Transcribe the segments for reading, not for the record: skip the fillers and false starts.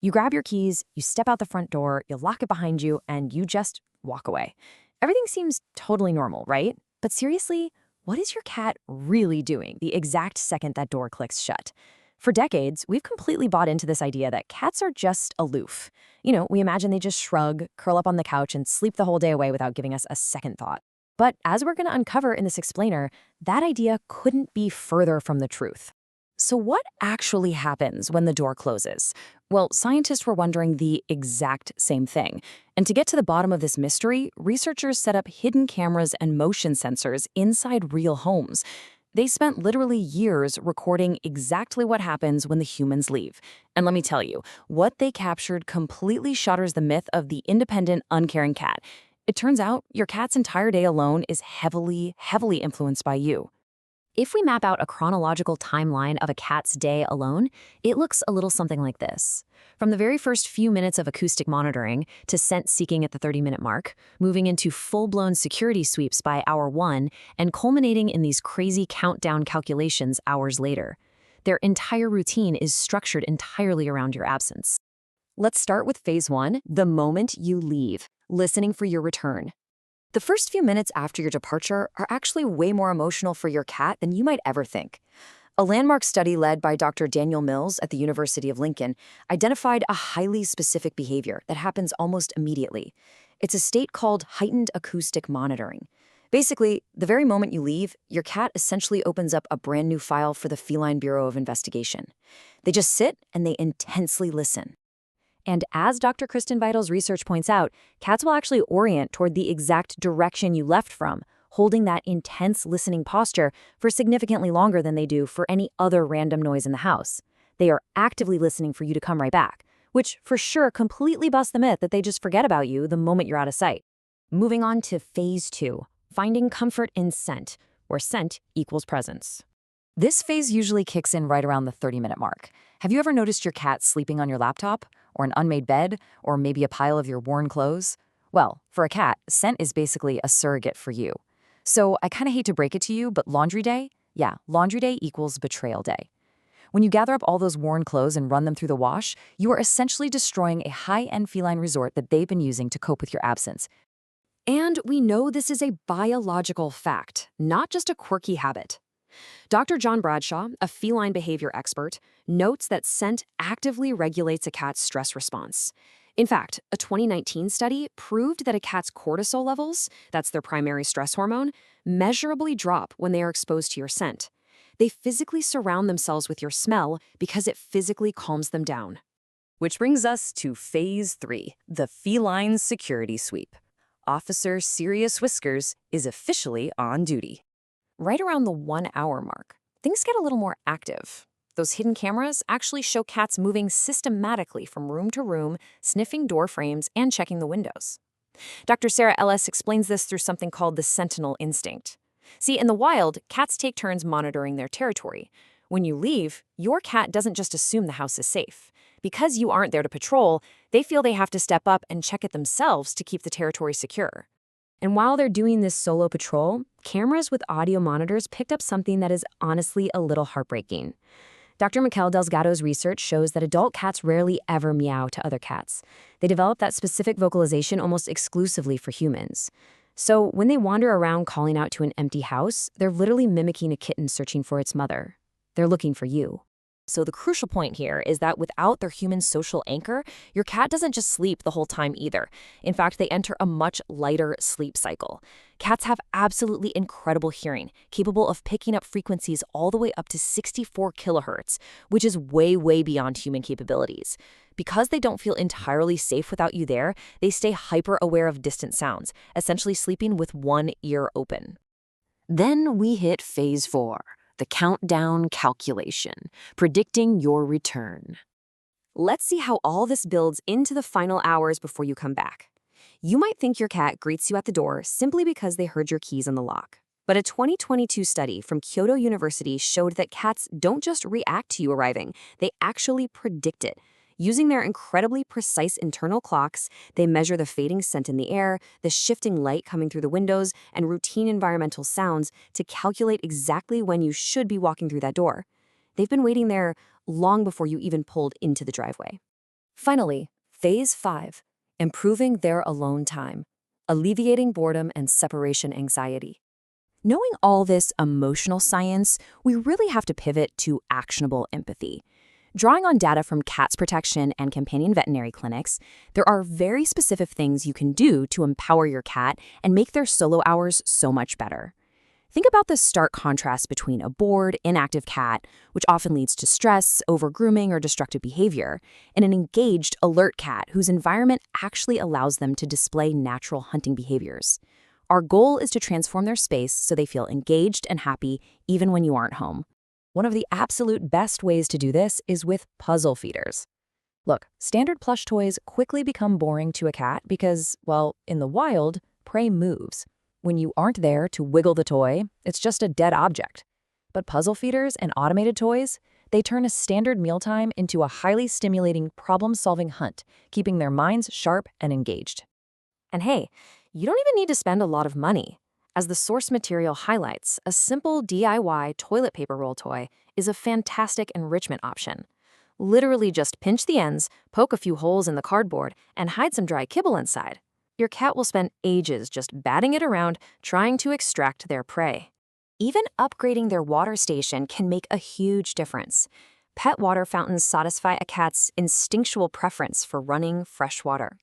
You grab your keys, you step out the front door, you lock it behind you, and you just walk away. Everything seems totally normal, right? But seriously, what is your cat really doing the exact second that door clicks shut? For decades, we've completely bought into this idea that cats are just aloof. We imagine they just shrug, curl up on the couch, and sleep the whole day away without giving us a second thought. But as we're going to uncover in this explainer, that idea couldn't be further from the truth. So what actually happens when the door closes? Well, scientists were wondering the exact same thing. And to get to the bottom of this mystery, researchers set up hidden cameras and motion sensors inside real homes. They spent literally years recording exactly what happens when the humans leave. And let me tell you, what they captured completely shatters the myth of the independent, uncaring cat. It turns out your cat's entire day alone is heavily, heavily influenced by you. If we map out a chronological timeline of a cat's day alone, it looks a little something like this. From the very first few minutes of acoustic monitoring to scent seeking at the 30-minute mark, moving into full-blown security sweeps by hour 1, and culminating in these crazy countdown calculations hours later. Their entire routine is structured entirely around your absence. Let's start with phase 1, the moment you leave, listening for your return. The first few minutes after your departure are actually way more emotional for your cat than you might ever think. A landmark study led by Dr. Daniel Mills at the University of Lincoln identified a highly specific behavior that happens almost immediately. It's a state called heightened acoustic monitoring. Basically, the very moment you leave, your cat essentially opens up a brand new file for the Feline Bureau of Investigation. They just sit and they intensely listen. And as Dr. Kristen Vital's research points out, cats will actually orient toward the exact direction you left from, holding that intense listening posture for significantly longer than they do for any other random noise in the house. They are actively listening for you to come right back, which for sure completely busts the myth that they just forget about you the moment you're out of sight. Moving on to phase 2, finding comfort in scent, where scent equals presence. This phase usually kicks in right around the 30-minute mark. Have you ever noticed your cat sleeping on your laptop? Or an unmade bed? Or maybe a pile of your worn clothes? Well, for a cat, scent is basically a surrogate for you. So I kind of hate to break it to you, but laundry day? Yeah, laundry day equals betrayal day. When you gather up all those worn clothes and run them through the wash, you are essentially destroying a high-end feline resort that they've been using to cope with your absence. And we know this is a biological fact, not just a quirky habit. Dr. John Bradshaw, a feline behavior expert, notes that scent actively regulates a cat's stress response. In fact, a 2019 study proved that a cat's cortisol levels, that's their primary stress hormone, measurably drop when they are exposed to your scent. They physically surround themselves with your smell because it physically calms them down. Which brings us to phase 3, the feline security sweep. Officer Serious Whiskers is officially on duty. Right around the 1-hour mark, things get a little more active. Those hidden cameras actually show cats moving systematically from room to room, sniffing door frames and checking the windows. Dr. Sarah Ellis explains this through something called the sentinel instinct. See, in the wild, cats take turns monitoring their territory. When you leave, your cat doesn't just assume the house is safe. Because you aren't there to patrol, they feel they have to step up and check it themselves to keep the territory secure. And while they're doing this solo patrol, cameras with audio monitors picked up something that is honestly a little heartbreaking. Dr. Mikel Delgado's research shows that adult cats rarely ever meow to other cats. They develop that specific vocalization almost exclusively for humans. So when they wander around calling out to an empty house, they're literally mimicking a kitten searching for its mother. They're looking for you. So the crucial point here is that without their human social anchor, your cat doesn't just sleep the whole time either. In fact, they enter a much lighter sleep cycle. Cats have absolutely incredible hearing, capable of picking up frequencies all the way up to 64 kilohertz, which is way, way beyond human capabilities. Because they don't feel entirely safe without you there, they stay hyper-aware of distant sounds, essentially sleeping with one ear open. Then we hit phase 4. The countdown calculation, predicting your return. Let's see how all this builds into the final hours before you come back. You might think your cat greets you at the door simply because they heard your keys in the lock. But a 2022 study from Kyoto University showed that cats don't just react to you arriving, they actually predict it. Using their incredibly precise internal clocks, they measure the fading scent in the air, the shifting light coming through the windows, and routine environmental sounds to calculate exactly when you should be walking through that door. They've been waiting there long before you even pulled into the driveway. Finally, phase 5, improving their alone time, alleviating boredom and separation anxiety. Knowing all this emotional science, we really have to pivot to actionable empathy. Drawing on data from cats protection and companion veterinary clinics, there are very specific things you can do to empower your cat and make their solo hours so much better. Think about the stark contrast between a bored, inactive cat, which often leads to stress, over-grooming, or destructive behavior, and an engaged, alert cat whose environment actually allows them to display natural hunting behaviors. Our goal is to transform their space so they feel engaged and happy even when you aren't home. One of the absolute best ways to do this is with puzzle feeders. Look, standard plush toys quickly become boring to a cat because, well, in the wild, prey moves. When you aren't there to wiggle the toy, it's just a dead object. But puzzle feeders and automated toys, they turn a standard mealtime into a highly stimulating problem-solving hunt, keeping their minds sharp and engaged. And hey, you don't even need to spend a lot of money. As the source material highlights, a simple DIY toilet paper roll toy is a fantastic enrichment option. Literally just pinch the ends, poke a few holes in the cardboard, and hide some dry kibble inside. Your cat will spend ages just batting it around, trying to extract their prey. Even upgrading their water station can make a huge difference. Pet water fountains satisfy a cat's instinctual preference for running fresh water.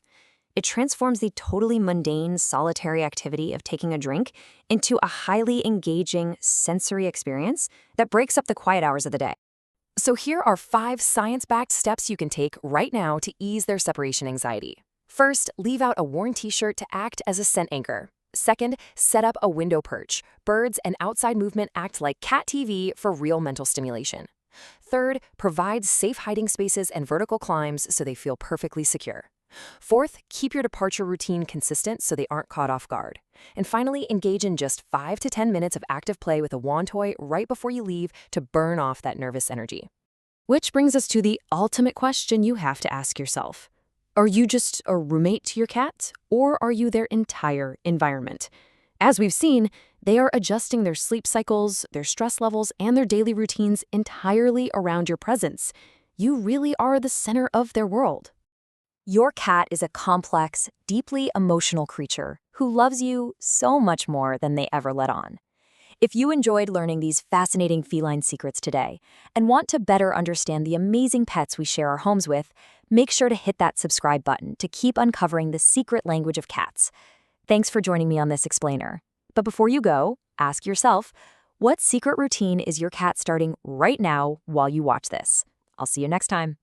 It transforms the totally mundane, solitary activity of taking a drink into a highly engaging sensory experience that breaks up the quiet hours of the day. So here are 5 science-backed steps you can take right now to ease their separation anxiety. First, leave out a worn t-shirt to act as a scent anchor. Second, set up a window perch. Birds and outside movement act like cat TV for real mental stimulation. Third, provide safe hiding spaces and vertical climbs so they feel perfectly secure. Fourth, keep your departure routine consistent so they aren't caught off guard. And finally, engage in just 5 to 10 minutes of active play with a wand toy right before you leave to burn off that nervous energy. Which brings us to the ultimate question you have to ask yourself. Are you just a roommate to your cat, or are you their entire environment? As we've seen, they are adjusting their sleep cycles, their stress levels, and their daily routines entirely around your presence. You really are the center of their world. Your cat is a complex, deeply emotional creature who loves you so much more than they ever let on. If you enjoyed learning these fascinating feline secrets today and want to better understand the amazing pets we share our homes with, make sure to hit that subscribe button to keep uncovering the secret language of cats. Thanks for joining me on this explainer. But before you go, ask yourself, what secret routine is your cat starting right now while you watch this? I'll see you next time.